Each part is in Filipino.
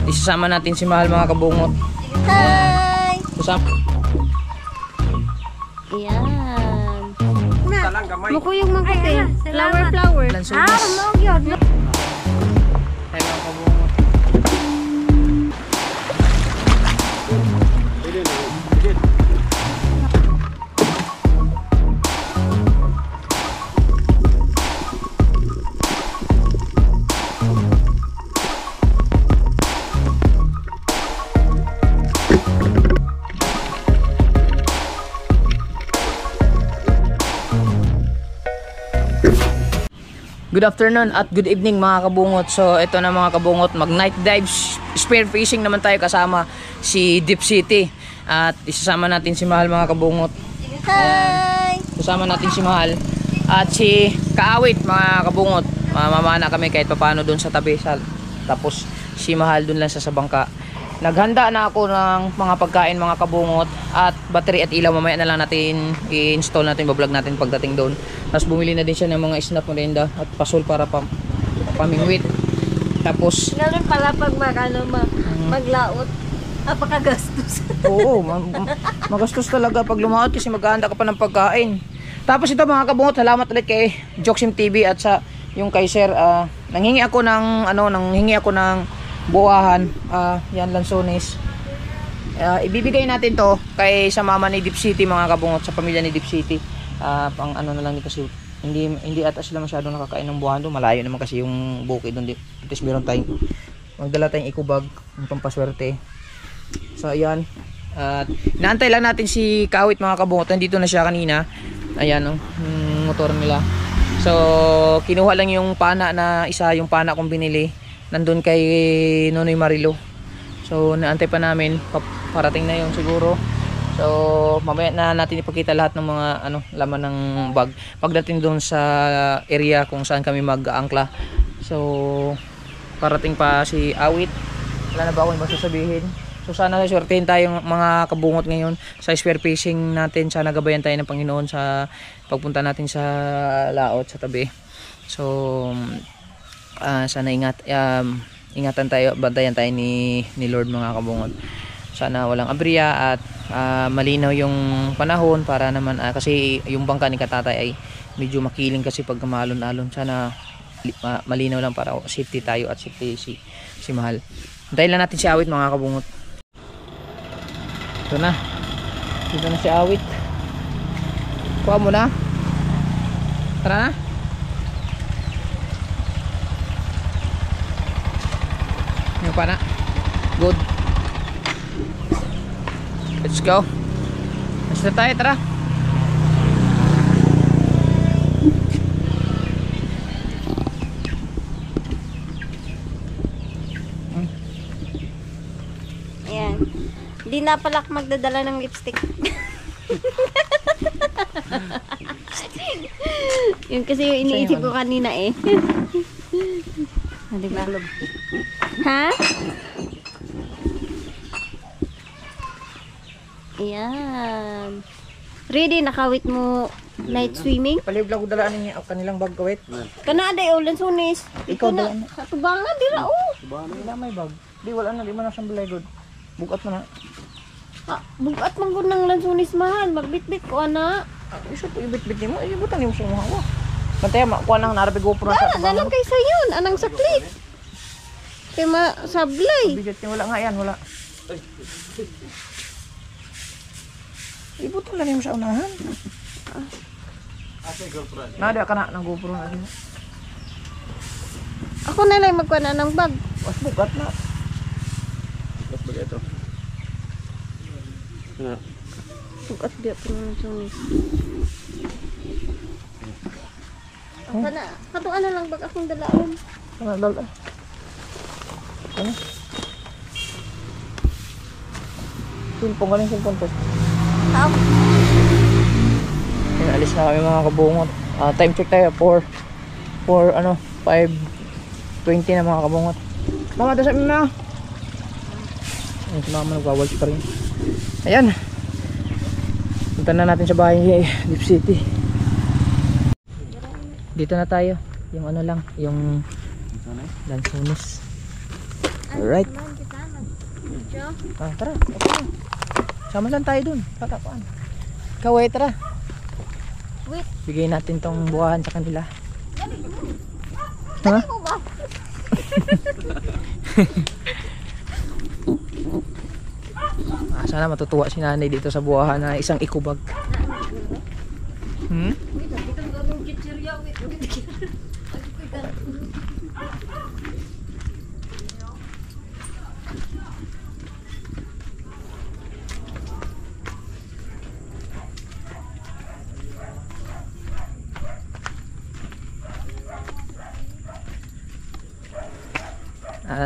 isasama natin si Mahal mga kabungot. Hi! Kasama. Ayan. Mukuyog man kasi. Flower. Lansunis. Yun. Tayo mga kabungot. Good afternoon at good evening mga kabungot. So ito na mga kabungot, mag night dive spear fishing naman tayo kasama si Deep City. At isasama natin si Mahal mga kabungot. Hi! Kasama natin si Mahal at si Kaawit mga kabungot. Mamamana kami kahit paano doon sa tabi. Tapos si Mahal doon lang sa bangka. Naghanda na ako ng mga pagkain mga kabungot at battery at ilaw. Mamaya na lang natin i-install natin, bablog natin pagdating doon. Tapos bumili na din siya ng mga snap merienda at pasol para pamingwit. Tapos Ganun pala pag maglaot. Apakagastos. oo, magastos talaga pag lumaot kasi maghahanda ka pa ng pagkain. Tapos ito mga kabungot, salamat ulit kay Joksim TV at sa yung kay Sir. Nanghingi ako ng buwahan, yan lansones. Ibibigay natin to kay sa mama ni Deep City mga kabungot, sa pamilya ni Deep City. Pang ano na lang din kasi hindi ata sila masyadong nakakain ng buwahan doon. Malayo naman kasi yung bukid doon. At least meron tayong magdala tayong eco bag, yung pampaswerte. So ayan. Inaantay lang natin si Kawit mga kabungot. Nandito na siya kanina. Ayan yung motor nila. So kinuha lang yung pana na isa, yung pana kong binili nandun kay Nonoy Marilo. So naantay pa namin, parating na yun siguro. So mamaya na natin ipakita lahat ng mga laman ng bag pagdating doon sa area kung saan kami mag-aangkla. So parating pa si Awit. Wala na ba akong sasabihin? So sana swertehin tayong mga kabungot ngayon sa spear fishing natin. Sana gabayan tayo ng Panginoon sa pagpunta natin sa laot sa tabi. So sana ingatan tayo, bantayan tayo ni Lord mga kabungot. Sana walang aberya at malinaw yung panahon para naman kasi yung bangka ni Katatay ay medyo makiling kasi pag maalon-alon. Sana malinaw lang para safety tayo at safety si Mahal. Antayin lang natin si Awit mga kabungot. Ito na. Dito na si Awit. Kuha mo na. Tara na. Yung pana. Good. Let's go. Let's na tayo, tara. Ayan. Hindi na pala ako magdadala ng lipstick. Yun kasi yung iniisip ko kanina eh. Ha? Ayan. Ready na Kawit mo night swimming? Paliblag ko dalaan niya ang kanilang bag Kawit. Kanada eh, ulan sunis. Ikaw na. dalaan. Katubangan, di na oh. Wala may bag. Di wala na, di man na siyang balegod. Bukat mo na. Bugat man gud ng lansunis Mahal. Magbitbit ko ana. Iso po ibit-bit mo. Ay, butan niyo sa mga wa. Bantaya, makuha nang narabi GoPro sa Wala na lang kaysa yun. Anang saklit. Kaya masablay. Bigat niya, wala nga yan, wala. Ibutan lang niyo sa unahan. Nada ka na ng GoPro na din. Ako na lang magkuha na ng bag. Was bukat na. Mas bagay ito. Bugat biya po ng lansunis. Ako na. Katuan na lang bag akong dalaon. Ano dala? Ano? Silpong galing silpong to. Alis na kami mga kabungot. Time check tayo for 5:20 na mga kabungot. Mama, dasap mo na. Ay, si mama nagwawals pa rin. Ayan. Punta na natin sa bahay ni Deep City. Dito na tayo. Yung ano lang, yung Lansones. Alright. Ah, tara. Okay na. Sama lang tayo dun. Tatapuan. Ikaw eh, tara. Wait. Bigay natin tong buwahan sa kanila. Ha? Ako ba? Sana matutuwa si nanay dito sa buwahan na isang ikubag. Hmm?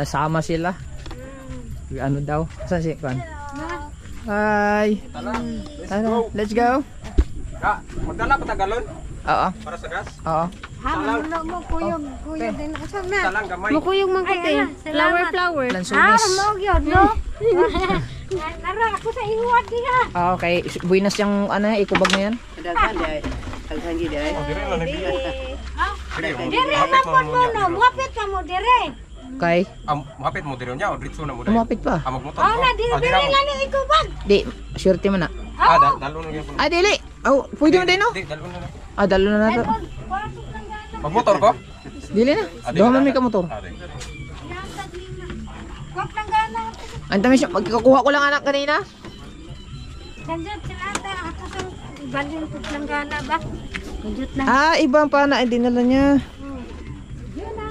Sama sila. Ano daw? Saan si Kwan? Hi. Tara, let's go. Ka, magdala pa tagalon Oo. para sa gas. Oo. Ano mo kuyog din ako sa na. Salang gamay. Mo kuyog man kuti. Flower. Lansunis. gyud no. Tara ako sa iwat diha. Ah, okay. Buinas yung ano, ikubag na yan. Oh, dire na nabi. Dire na po no, muapit ka mo dire. Okay. Mapit mo dire nya o diretso na mo dire. Umapit pa. Magmotor. Oh na dire lani ikubag. Di, surety mo na. Dalo na gyud. Ah, dili. Oh, pwede mo din no? Di, dalo na. Ah, dalo na nato. Magmotor ko? Dili na. Duha man may kamotor. Kwak lang gana. Ang tamis siya. Magkakuha ko lang anak kanina. Ganjot sila ata ako sa balin ko lang gana ba. Ganjot na. Ah, ibang pa na. Dinala niya. Yun na.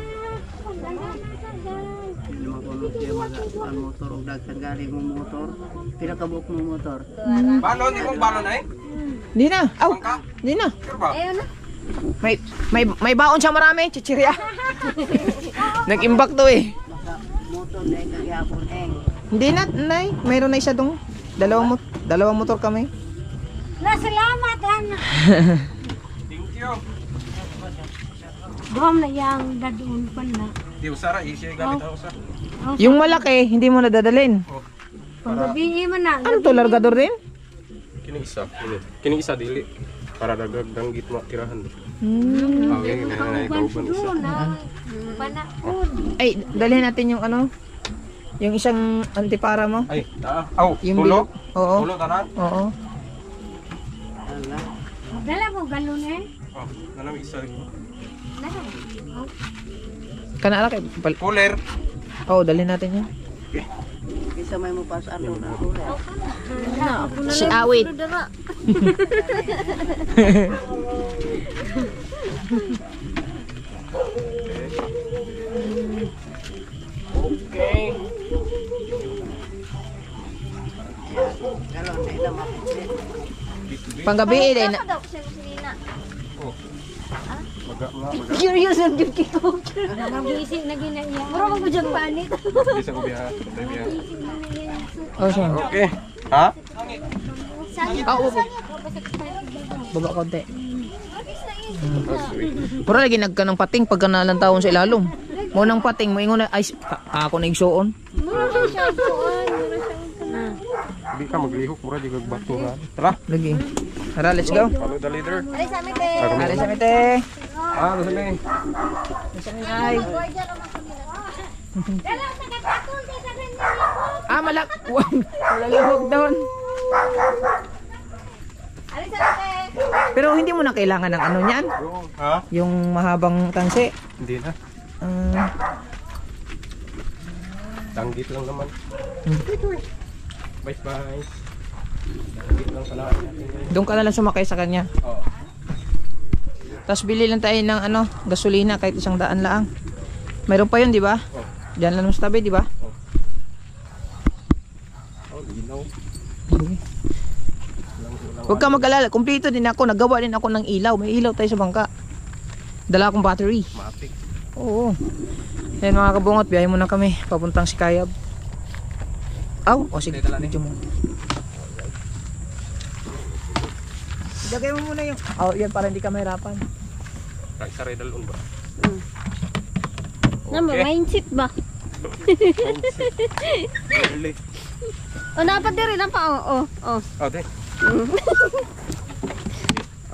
Motor og daghan gali mo motor pila ka buok mo motor Balon, di mong balon ay? Di na. Aw, Bangka? di na. Sure ba? Ayun na. May baon siya marami. Chichirya. Nag-imbak to eh. baka motor na kagihapon Hindi na, nay. Mayroon na isa dong. Dalawang motor kami. Na salamat ana. Thank you. Dom na yang dadun pa na. Di usara, easy gamit ako sa. Yung malaki, hindi mo nadadalin. Paggabi man na. Ano to, largador din? Kining isa dili para dagag danggit mo tirahan. Okay, na kauban isa. Panaod. Ay, dalhin natin yung ano, yung isang antipara mo. Ay, aw, Yung tulo. bilog. Oo. Tulo tanan. Oo. Dala mo galon eh. Oh, nanami isa. Kanala kay Cooler. Oo, dalhin natin yun. isa may mo pasaan doon ako Si Awit. Okay. galon na ila mapit Panggabi din. Oh. Maga. Curious ang duty ko. Nagising na ginaya. Mura mo ko dyan panit. Isa ko biya. Oh, siya. Okay. Ha? Oo, baba konti. Pura lagi nagka ng pating pagka nalantawan sa ilalom. Mo nang pating mo ingon na ay ako na igsuon. Mura siya buwan. Di ka maglihok mura di kag bato ha. Tara. Lagi. Tara, let's go. Follow the leader. Ay sa amin te. Ari sa mite. Gusto ni. Ay. Dala sa katakon sa kanya. Ah, malalahog doon. Ari sa amin te. Pero hindi mo na kailangan ng ano niyan. Ha? Yung mahabang tansi. Hindi na. Danggit lang naman. Bye bye. Danggit lang pala. Doon ka na lang sumakay sa kanya. Oo. Tapos bili lang tayo ng ano, gasolina kahit 100 lang. Mayroon pa yun, di ba? Oh. Diyan lang sa tabi, di ba? Oh, linaw. Huwag ka mag-alala, kumpleto din ako, nagawa din ako ng ilaw. May ilaw tayo sa bangka. Dala akong battery. Matik. Oo. Yan mga kabungot, biyahe muna kami. Papuntang Sikayab. Aw, o sige, medyo mo. Ilagay mo muna yung... Oh, yan para hindi ka mahirapan. Kay sa redal on ba? Nama mindset ba? Dali. O dapat diri na pa oh. Oh, de.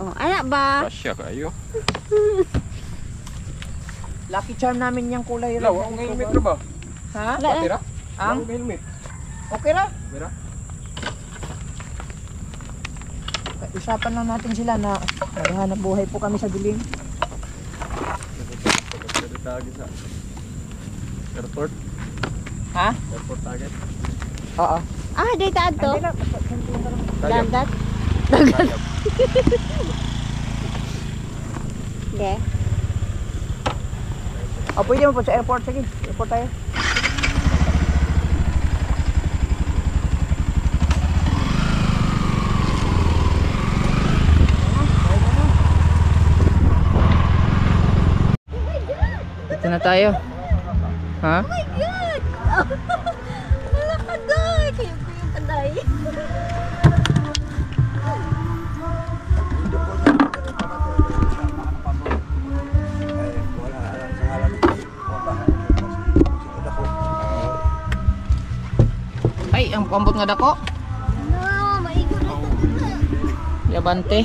Oh, ana ba? Pasya kayo. Lucky charm namin yung kulay. Law, ang helmet ra ba? Ha? Tira? Ang? Ang helmet. Okay ra? Mira. Usapan lang natin sila na naghahanap buhay po kami sa dilim. Tagi sa airport. Ha? Airport target. Oo. Ah, dito ato. Kaya. Dagat. Kaya. De. Pwede mo po sa airport. Sige, airport tayo. Dito na tayo. Ha? Oh my God! Wala ka doy! Kuyong panday. Ay, ang pambot nga dako. No, maigo na ito. Yabante.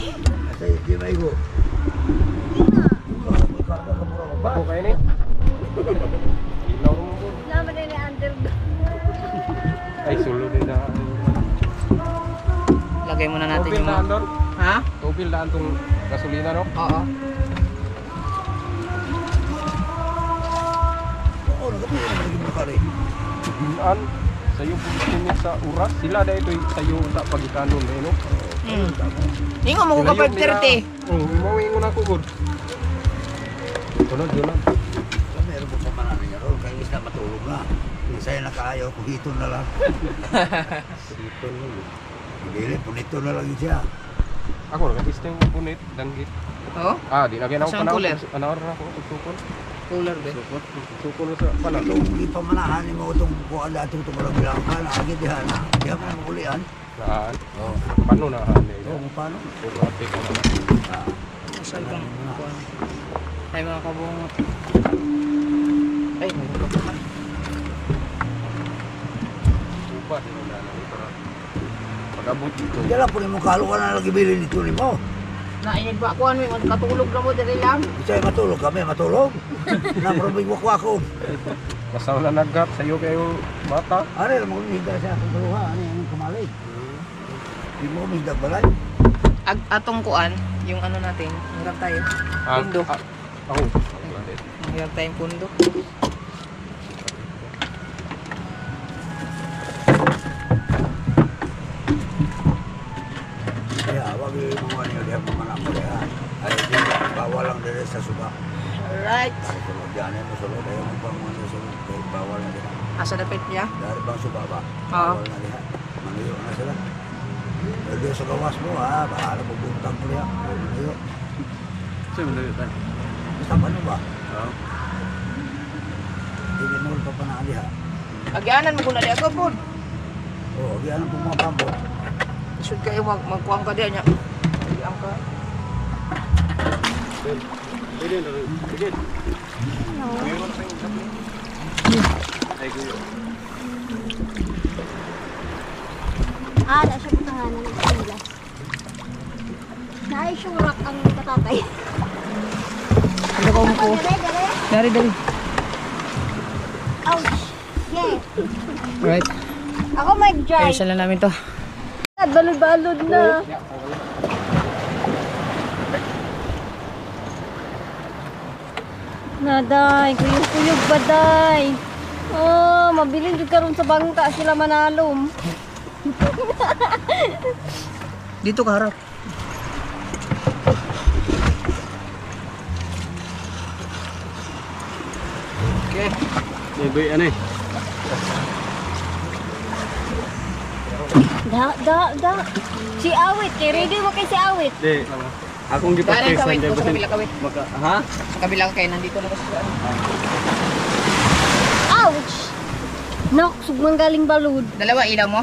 Bako kayo ni. Ilaw mo po. Naman na yung underdog. Ay sulo din na. Lagay muna natin Tupil yung daan doon. Ha? Tupil daan tong gasolina no. Oo. An sayo po minit sa oras sila da ito sayo sa pagikanon eh no. Ingo mo ko 5:30. Mo ingon ako gud. Tunod yun. Meron po pa marami nga ron, kaya na matulog na. Sa'yo na kaayaw, kuhiton na lang. Siton mo. Hindi, punito na lang yun siya. Ako nag-testing punit danggit. Oo. Di na ginaw Saan pa na. cooler? Panahon na ako tukol. Cooler be. Tukol sa panahon. Itong ipamanahan mo itong kuhaan dati itong walang bilang ka na, agad dihan na. Di ako na makulian. Naan. Oo. Paano na ano Oo, paano? Purate ko na. Saan kang kuwan? Ay mga kabungot. Ay, may kapatid. Upa din na ito. Pag-abot dito. Hindi lang po ni mo kalo ka na lagi bilhin dito ni mo. Nainig ba kuan may katulog na mo diri lang. Sa'yo matulog kami, matulog. Namarabig wakwako. Basta wala nag-gap sa'yo kayo mata. Ano yung mga umihiga siya kung kaluha, ano yung kumalay. Hindi mo umihiga balay. Atong kuan, yung ano natin, hirap tayo. Pundo. Ako. Hirap tayong pundo. Kaya, wag yung mga niyo diyan pamanak mo diyan. Ay, bawal lang din sa suba. Alright. Ay, sulod yan, mo sulod. Ayaw mo pang mga sulod. Kaya bawal na diyan. Asa dapit niya? Dari bang suba ba? Oo. Bawal na diyan. Mangiyo na sila. Pero sa gawas mo, bahala mo buntang mo diyan. Mangiyo. Sa'yo mo tayo tayo. Basta ano ba? Oo. Hindi mo pa panali ha. Agyanan mo kuna di ako pod. Oo, yan ang mga pambot. Should kayo magkuang ka diyan niya. Agyang ka. Pwede na rin. Pwede. Mayroon sa yung sabi. Ay, kuyo. Na siya putahanan ng pilas. Naay siyang rock ang katatay. Ano ko mo? Dere. Dari. Ouch. Yeah. Right. Ako mag-drive. Ayusan lang namin to. Balod-balod na. Naday, kuyog-kuyog ba day? Oh, mabiling jud karon sa bangka sila manalom. Dito ka harap. Okay. May ano eh. Da. Si Awit, kay ready mo kay si Awit. Di. Akong Dari gipatis kawit nandiyan ko sa basin. kabila kawit. Ha? Sa kabila kayo nandito na kasi. Ouch! Nak, sugmang galing balud. Dalawa ilaw mo.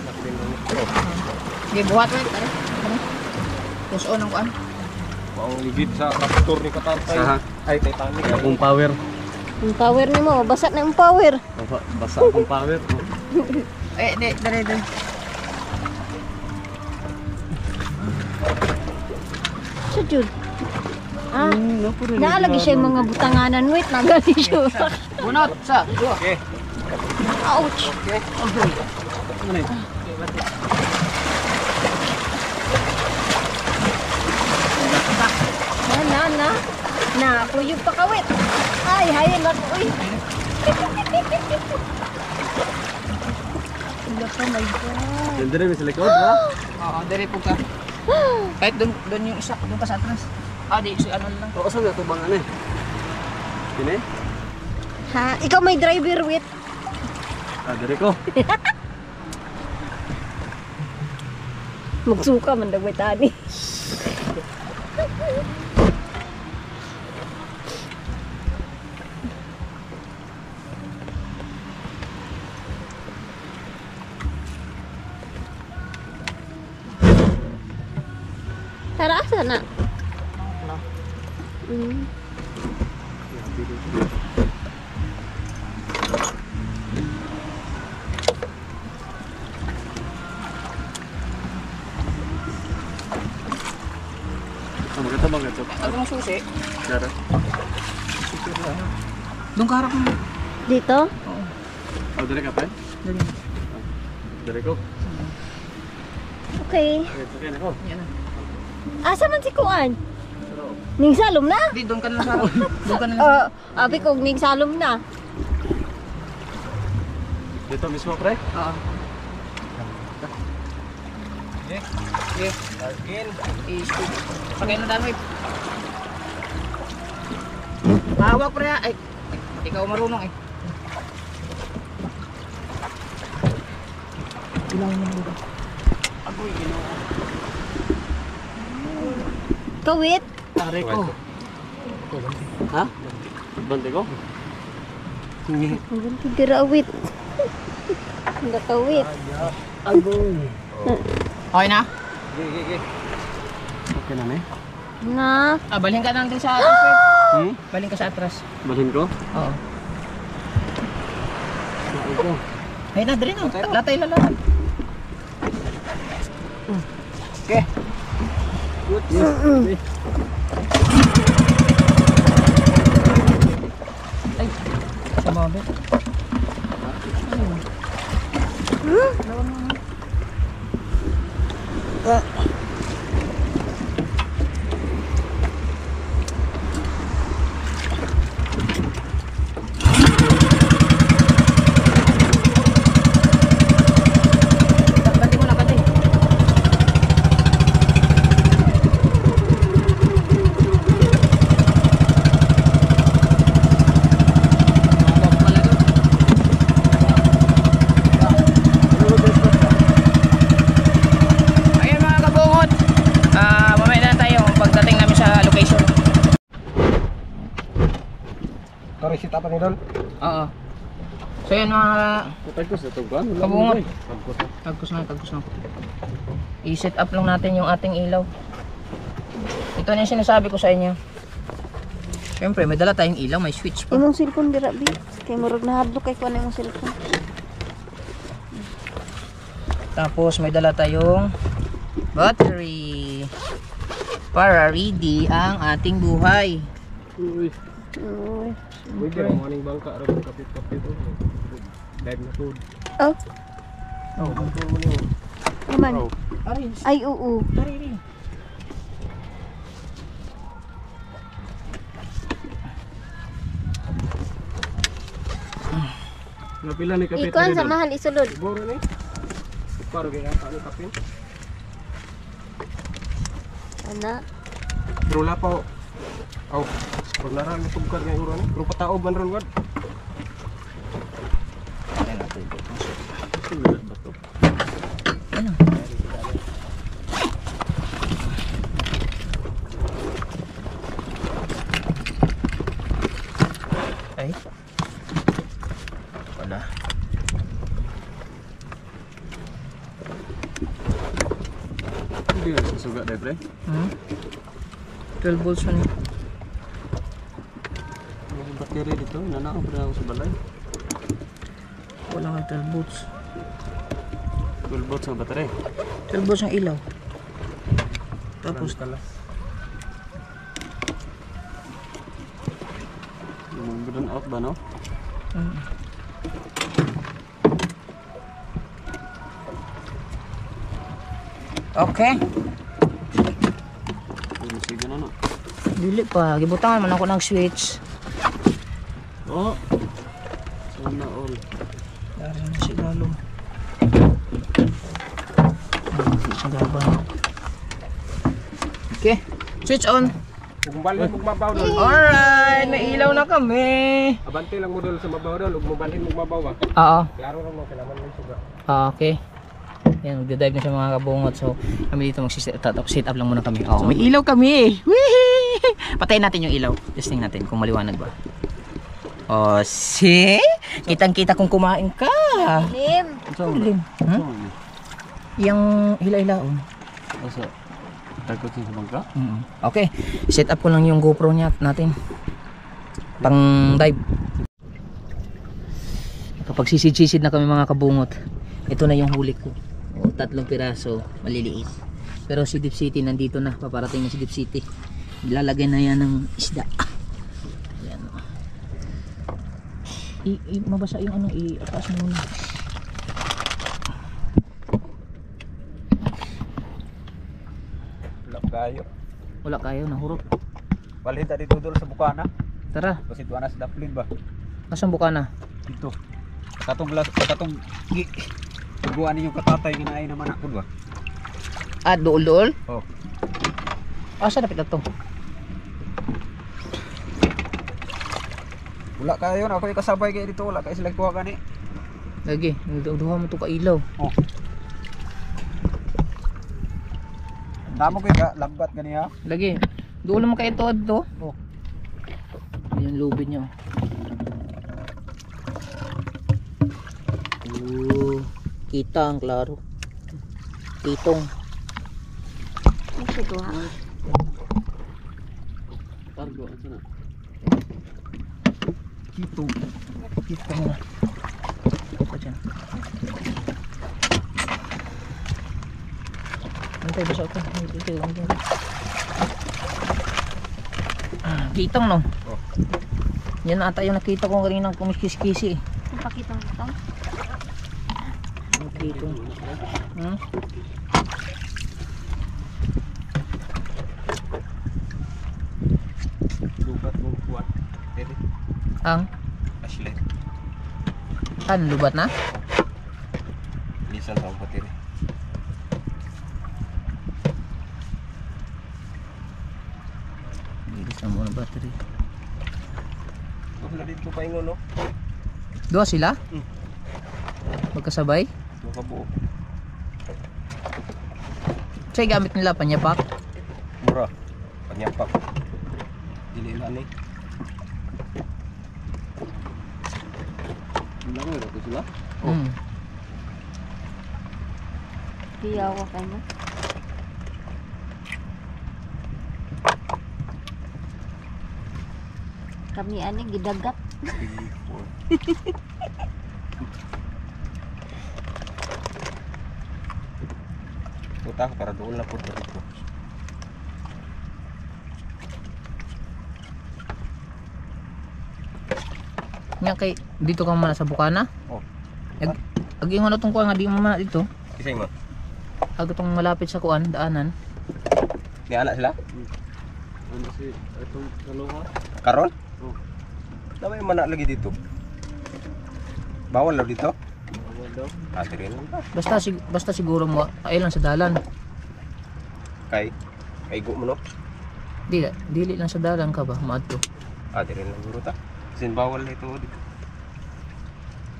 Di buhat mo. Tara. Push on ang kuan. Ang ligid sa raptor ni Katartay. Ay, Titanic. Akong power. Ang power ni mo, basa na yung power. Basa akong power. Dari. Sa jud. Naalagi siya yung mga butanganan. Wait, nagali siya. Bunot sa. Okay. Ouch! Na, ako yung pakawit. Ay, hayin ako, uy. Laka, my God. Ganda rin sa likod, ha? Oo, dire po ka. Kahit doon yung isa, doon ka sa atras. Di, si ano lang. Oo, saan na tubangan eh? Kini? Ha? Ikaw may driver with. Dari ko. Magsuka man daw may tani. Tara, asa na? Maganda bang ito? Ano ang susi? Dara. Doon ka harap mo. Dito? Dari ka pa? Dali. Dari ko. Okay. Okay na ko. Yan na. Asa man si Kuan? Ning salom na? Di, doon ka na lang sa harap. Doon ka na lang. Abi kog ning salom na. Dito mismo, pre? Oo. Okay. In. I-scoop. Pagay na danoy. Hawak pre ha. Ay, ikaw marunong eh. Ilangin mo dito. Agoy, ginawa. Kawit? Dari ko. Ha? Bante ko? Ang tira awit. Ang kawit. Okay na? Okay na, ne? Na. Balhin ka natin sa atras. Balhin ka sa atras. Balhin ko? Oo. Ito. Ay na, dali na. Latay lalaan. Okay. Good. Yes. Ay, sumabit. Ganti mo na, ganti. Ayan mga kabungot, mamaya na tayo pagdating namin sa location. Sorry, si Tapa ni Don. Oo. So yan mga Tagkos na itong ban. kabungot. Tagkos na. I-set up lang natin yung ating ilaw. Ito na yung sinasabi ko sa inyo. Siyempre, may dala tayong ilaw, may switch pa. Imong cellphone dira bi. Kay murag nahadlok kay kuan imong cellphone. Tapos may dala tayong battery para ready ang ating buhay. Uy. Uy. Uy, kaya morning bangka. Arap kapit-kapit. Live na food. Oh, Oh, ang food mo niyo. naman. Ari, Ay, oo. ari. Napila ni kapit. Ikuan sa mahal isulod. Boro ni. Paro kaya ano kapin. Ana. Pero wala pa. Aw, pag naran ni pugkar nga uro ni. Pero pataob man ron wad. Ay. Wala. Hindi na susuga dai pre. 12 volts man yun. May battery dito, nanao pa ako sa balay. Wala nga 12 volts. 12 volts ang battery. 12 volts ang ilaw. Tapos kala. Yung burn out ba no? Okay. Sige na no. Dili pa, gibutangan man ako ng switch. Oh. Sana all. Dari na sigalo. Okay, switch on. Ug balhin mo mabaw dol. Alright, may ilaw na kami. Abante lang mo dol sa mabaw dol, ug mo balhin mo mabaw ba. Oo. Klaro ra mo kailangan mo suga. Okay. Yan, magdadive na siya mga kabungot. So, kami dito mag-sit up lang muna kami. Oh, may ilaw kami. Whee! Patayin natin yung ilaw. Testing natin kung maliwanag ba. Oh, see? Kitang-kita kung kumain ka. Lim. Lim. Yung hila-hilaon. Asa? Takot sa bangka? Okay. Set up ko lang yung GoPro natin. Pang dive. Kapag sisid-sisid na kami mga kabungot, ito na yung huli ko. O, 3 piraso, maliliit. Pero si Deep City nandito na, paparating na si Deep City. Ilalagay na yan ng isda. Ayan. Mabasa yung ano, i-atas mo muna. Wala kayo. Wala kayo, nahurot. Balhin ta dito dol sa bukana. Tara, Kasi tuwa na sa daplin ba? nasaan buka na? Dito. Katong buwan ninyo katatay nga naay naman ako ba? Ah, dool-dool? Oh. Asa dapat na to? Wala kayo na ako kasabay kay dito, wala kay sila kuha gani. Lagi, duha mo to ka ilaw. Oh. Damo ko ka lambat gani ha. Lagi, dool naman kayo to dito. Oh. Yung lubid nyo. Kita ang klaro. Kitong. Ito ko ha. Targo asa na. Kitong. Kitong na. Ito dyan. Antay, basa ako. Kitong no? Oh. Yan ata yung nakita ko kanina ng kumiskis-kisi. Kung pakitang ito. Kitong. Hmm? Lubat mo kuat. Dili. Ang? Ashley. Lubat na? Lisan sa patiri. Bilis na muna battery. Wala dito paingon no. Dua sila? Magkasabay? Makabuo. Say gamit nila panyapak. Mura. Panyapak. Dili na ni. Lang ero ko sila. Piyawa ka na. Kami ani gidagat. 3, 4. Puta para doon na po dito. Nga kay dito ka man sa bukana. Oh. Agingon na tong kuan nga di mo man dito. Kisay mo. Ag tong malapit sa kuan daanan. Di ala sila? Ano si itong kaloha? Karon? Oh. Damay man na lagi dito. Bawal daw dito? Bawal daw. Atirin lang ta. Basta siguro mo ay lang sa dalan. Kay go mo no? Dili lang sa dalan ka ba maadto. Atirin lang guro ta. Sin bawal na ito dito.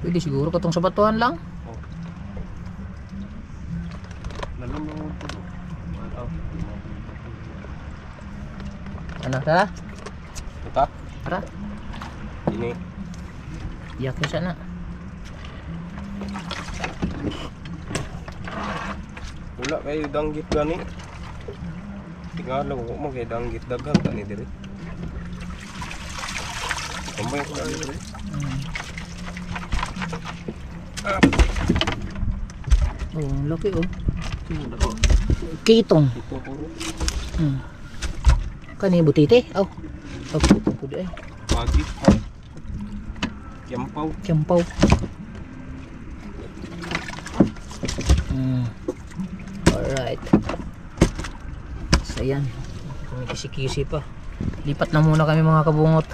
Pwede siguro katong sa batuhan lang. Oh. Lalong mo ito. Ano tara? Puta. Tara. Ini Iyak na siya na. wala kay danggit gani. Tingala ko mo kay danggit daghang tani diri. Kumbay ko lang diri. Oh, ang laki oh. Kitong. Ito puro Kani butite? Oh. Pudi ay. pagi. Yampaw. Kiampaw. Alright. Ayan, may kisi-kisi pa. Lipat na muna kami mga kabungot.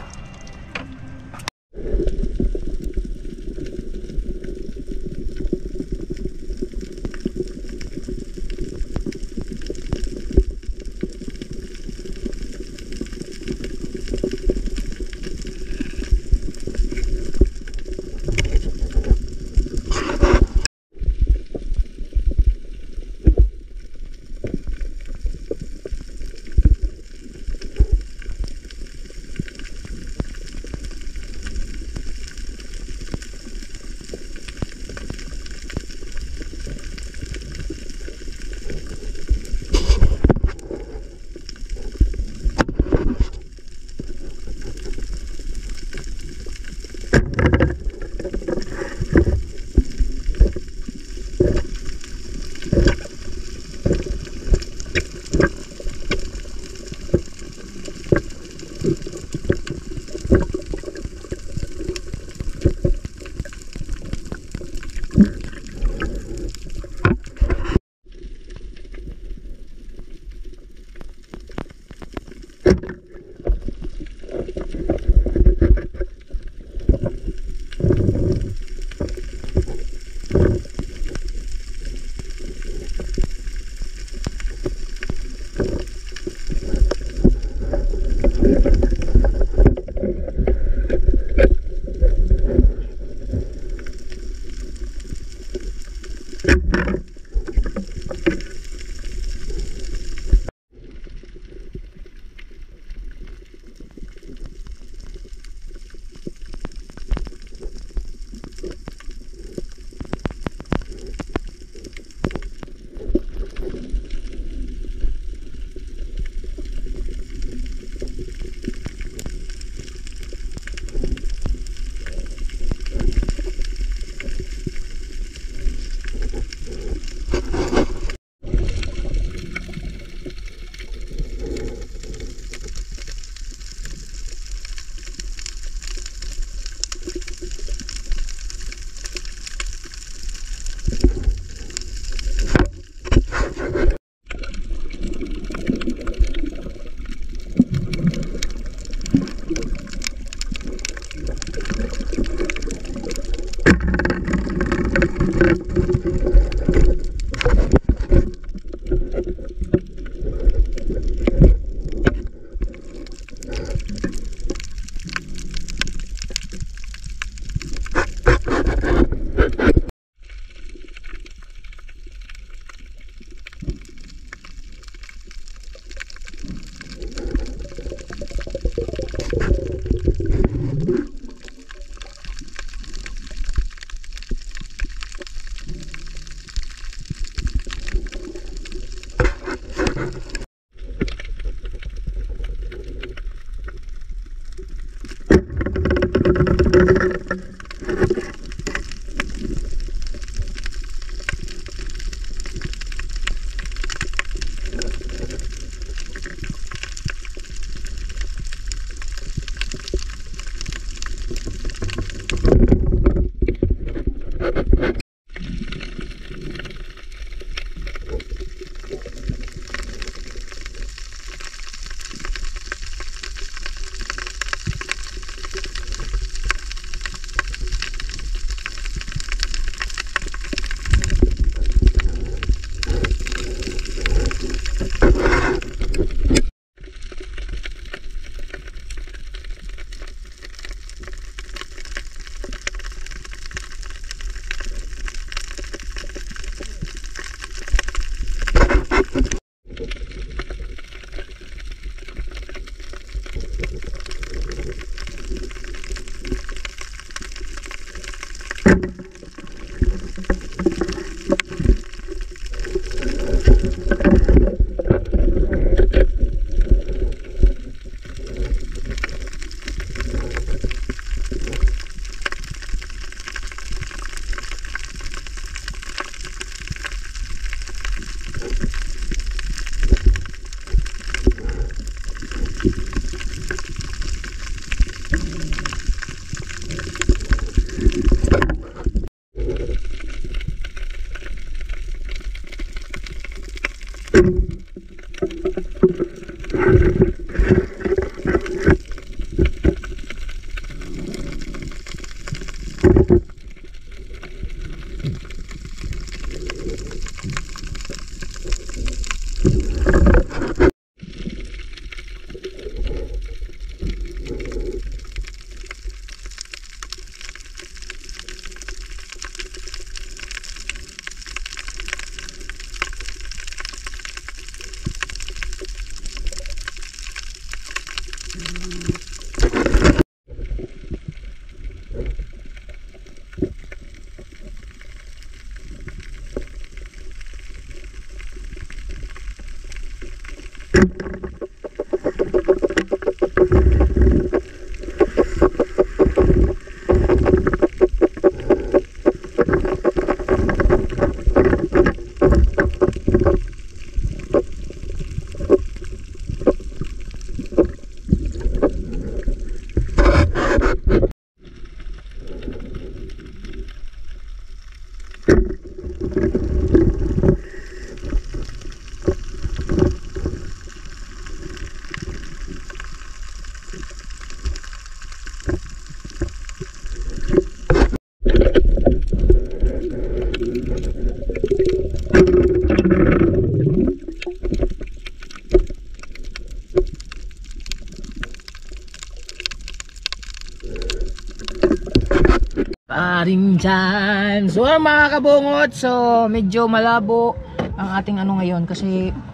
Paring time. So mga kabungot, so medyo malabo ang ating ano ngayon kasi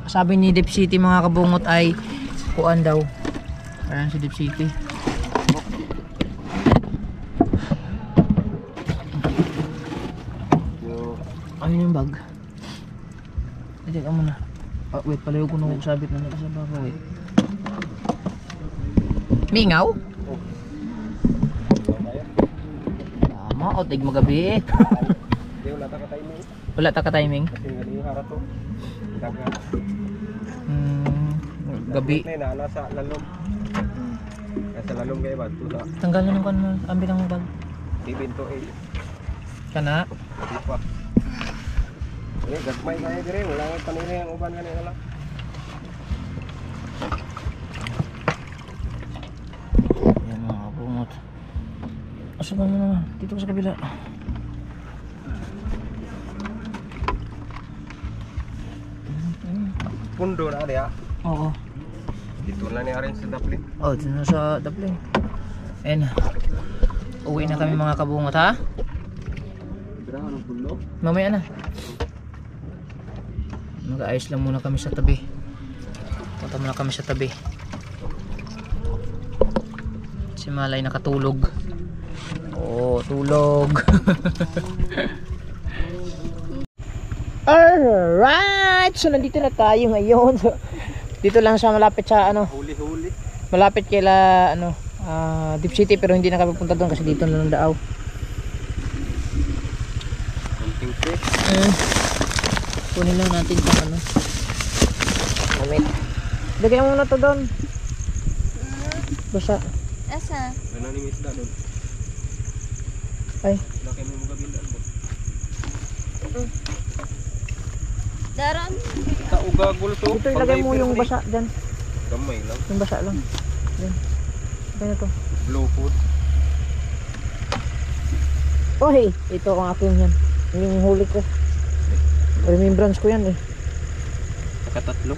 sabi ni Deep City mga kabungot ay kuan daw. Ayan si Deep City. Ano yung bag? Ito ka muna. Ah, wait, palayo ko nung sabit na nakasaba ko. Wait. Mingaw? Tama, o tig magabi. Hindi, wala ta ka-timing. Wala ta ka-timing? Kasi nga yung hara to. Dagat. Gabi. Ito na, nasa lalom. Nasa lalom kayo ba? Tuta. Tanggal na ng kan mo, ambil ng bag. Tibin to eh. Kana? Di pa. Eh, gagmay kaya dire. Wala nga panili ang uban ganito lang. Yan mga kabungot. Asa ba naman? Dito ko sa kabila. Pundo na dia. Oo. Dito na ni Arin sa Daplin. Oh, dito na sa Daplin. And uwi na kami mga kabungot ha. Birahan ng pundo. Mamaya na. Mag-aayos lang muna kami sa tabi. Punta muna kami sa tabi. Si Malay nakatulog. Oh, tulog. Alright, so nandito na tayo ngayon. So, dito lang sa malapit sa ano, Huli-huli. malapit kila ano, Deep City pero hindi na kami punta doon kasi dito na lang daaw. Konting fish. Kunin lang natin itong ano. Wait. Lagay mo na to doon. Basa. Asa? Ano ni Miss doon? Ay. Laki mo mga bindan mo. Daron. Kaugagol to. Dito ilagay mo yung basa dyan. Gamay lang. Yung basa lang. Yan. Lagay na to. Blue food. Oh hey, ito ang aking yan. Yung huli ko. Remembrance ko yan eh. Nakatatlo.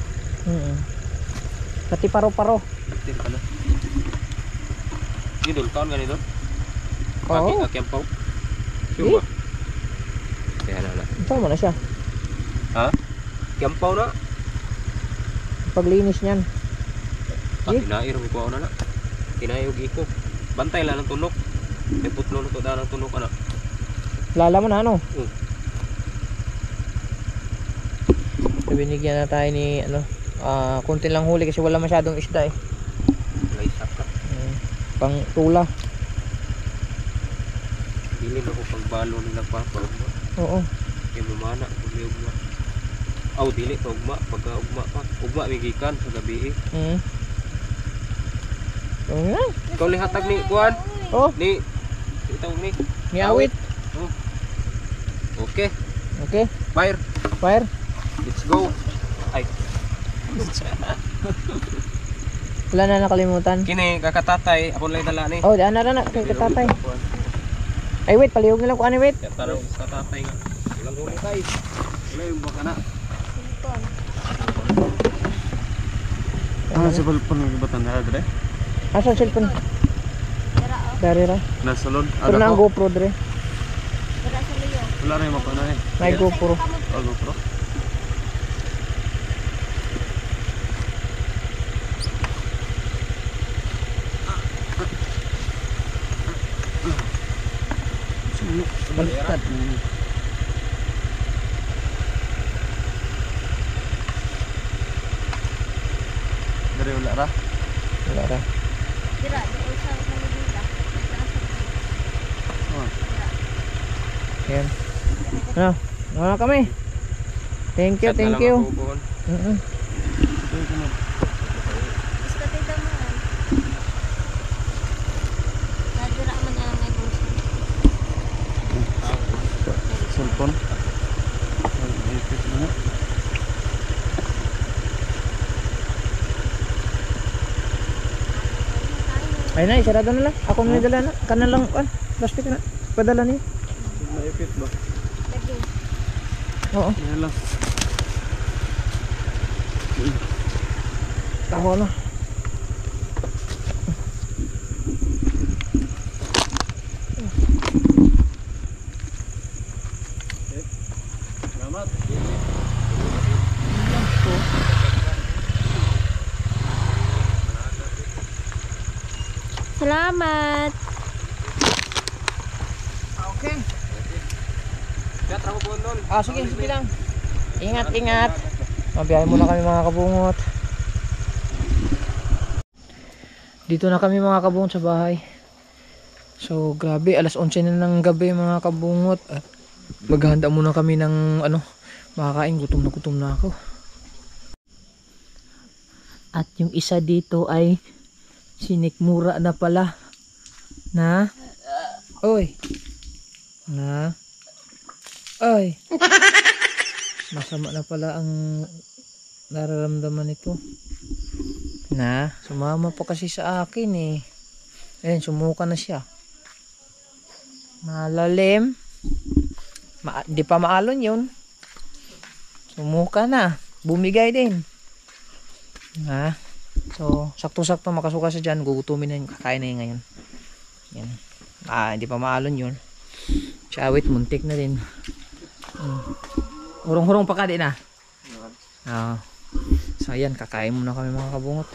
Pati paro-paro. Pati pala. Idol, taon ganito? Oo. Akiampaw? Di. Sure ba? Kaya na. Sama na siya. Ha? Kiampaw na? Paglinis niyan. Ah, Di. kinair mo ko na. Kinayog iko. Bantay lang ng tunok. May putlo na to daan ng tunok ana. Lala mo na ano? Oo. Binigyan na tayo ni ano, konti lang huli kasi wala masyadong isda eh. May saka. Pang tula. Dili na ko pagbalo nila pa. Oo. Kaya mamana. Kaya ugma. Aw, dili pa ugma. Pagka ugma pa. Ugma migikan sa gabi eh. Oo nga. Ikaw lihatag ni Kuan. Oh, Ni. Itaw ni. miawit. Okay. Okay. Fire. Fire. Let's go. Ay. Wala na nakalimutan. Kini kakatatay, ako lang dala ni. Oh, daan na na kay katatay. Ay wait, palihog na lang ko ani wait. Ya tarong katatay nga. Ilang huli tay. Wala yung baka na. Cellphone. Ah, sa balpon ng ibatan na dre. Asa cellphone? Dara oh. Dari ra. Nasa lod. Pero na ang GoPro dre. Dara sa liyo. Wala na yung mapana eh. May GoPro. Oh, GoPro. Baliktad. Dre wala ra. Wala ra. Dira doon sa Manila. Oh. Yan. Ano? Wala kami. Thank you, thank you. Mm-mm. Mas katay daman. Nadira man na may bulsa. Cellphone. Ay na, isarado na lang. Ako na dala na. Kanan lang, plastic na. Padala niyo. Naipit ba? Lagi. Oo. Yan lang. Ako na. Salamat. Salamat. Okay. Kaya trago po doon. Sige, sige lang. Ingat, ingat. Mabiyahe muna kami mga kabungot. Dito na kami mga kabungot sa bahay. So, grabe. Alas 11 na ng gabi mga kabungot. At maghahanda muna kami ng makakain. Gutom na ako. At yung isa dito ay sinikmura na pala. Na? Oy. Na? Oy. Masama na pala ang nararamdaman nito. Na? Sumama pa kasi sa akin eh. Ayun, sumuka na siya. Malalim. Di pa maalon yun. Sumuka na. Bumigay din. Ha? So, sakto-sakto makasuka siya dyan. Gugutumin na yun. Kakain na yun ngayon. Yan. Hindi pa maalon yun. Chawit, muntik na din. Hurong-hurong pa ka din ah. So, ayan. Kakain muna kami mga kabungot.